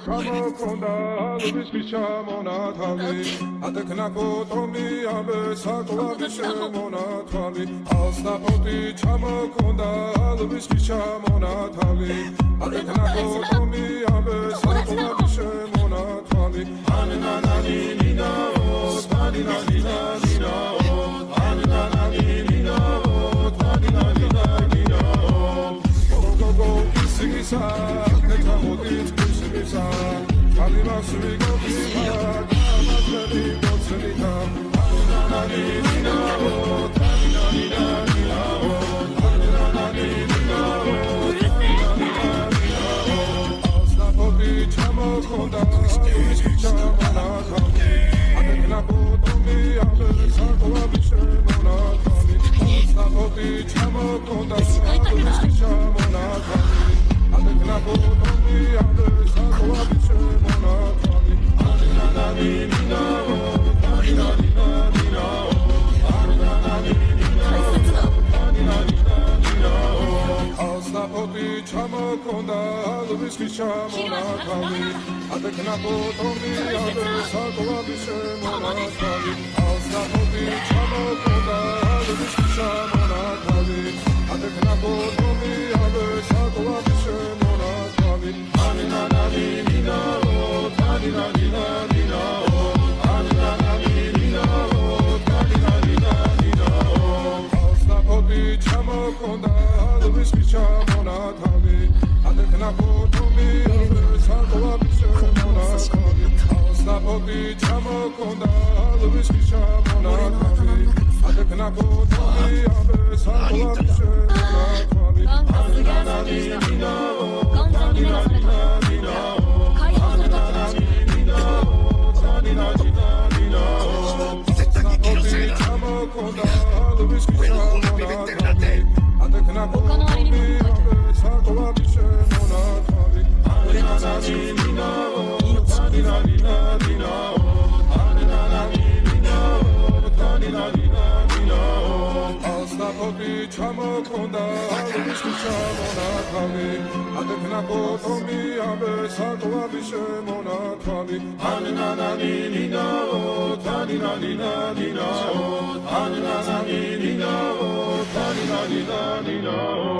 ჩამოქონდა ლუბისკი ჩამონათალი ატეკნა კოტომი აბე საკვები შემონათალი ალსნაპოტი ჩამოქონდა ლუბისკი ჩამონათალი ატეკნა კოტომი აბე საკვები შემონათალი ანანანი ნინაო თანინანი ნინაო ანანანი ნინაო თანინანი ნინაო გოგო ისიგისა ნეთამოდით ისიგისა ალიმას ვიგოფისა გამასები გოცნითა ანანანი ნინაო თანინანი ნინაო ანანანი ნინაო ალსნაპოტი ჩამოქონდა ისიგ ჩამონათალი ატეკნა კოტომი აბე საკვები შემონათალი ალსნაპოტი ჩამოქონდა ისიგ ჩამონათალი ატეკნა კოტომი აბე საკვები შემონათალი ანანანი ნინაო თანინანი ნინაო ანანანი ნინაო თანინანი ნინაო ალსნაპოტი ჩამოქონდა ლუბისკი ჩამონათალი ატეკნა კოტომი აბე საკვები შემონათალი ალსნაპოტი ჩამოქონდა ლუბისკი ჩამონათალი ატეკნა კოტომი აბე საკვები შემონათალი ანანანი ნინაო თანინანი ნინაო ანანანი ნინაო თანინანი ნინაო ალსნაპოტი ჩამოქონდა ლუბისკი ჩამონათალი ატეკნა კოტომი აბე საკვები შემონათალი ალსნაპოტი ჩამოქონდა ლუბისკი ჩამონათალი ატეკნა კოტომი აბე საკვები შემონათალი ანანანი ნინაო თანინანი ნინაო ანანანი ნინაო თანინანი ნინაო ალსნაპოტი ჩამოქონდა ლუბისკი ჩამონათალი ატეკნა კოტომი აბე საკვები შემონათალი ანანანი ნინაო თანინანი ნინაო ანანანი ნინაო თანინანი ნინაო ალსნაპოტი ჩამოქონდა ლუბისკი ჩამონათალი ატეკნა კოტომი აბე საკვები შემონათალი ანანანი ნინაო თანინანი ნინაო ანანანი ნინაო თანინანი ნინაო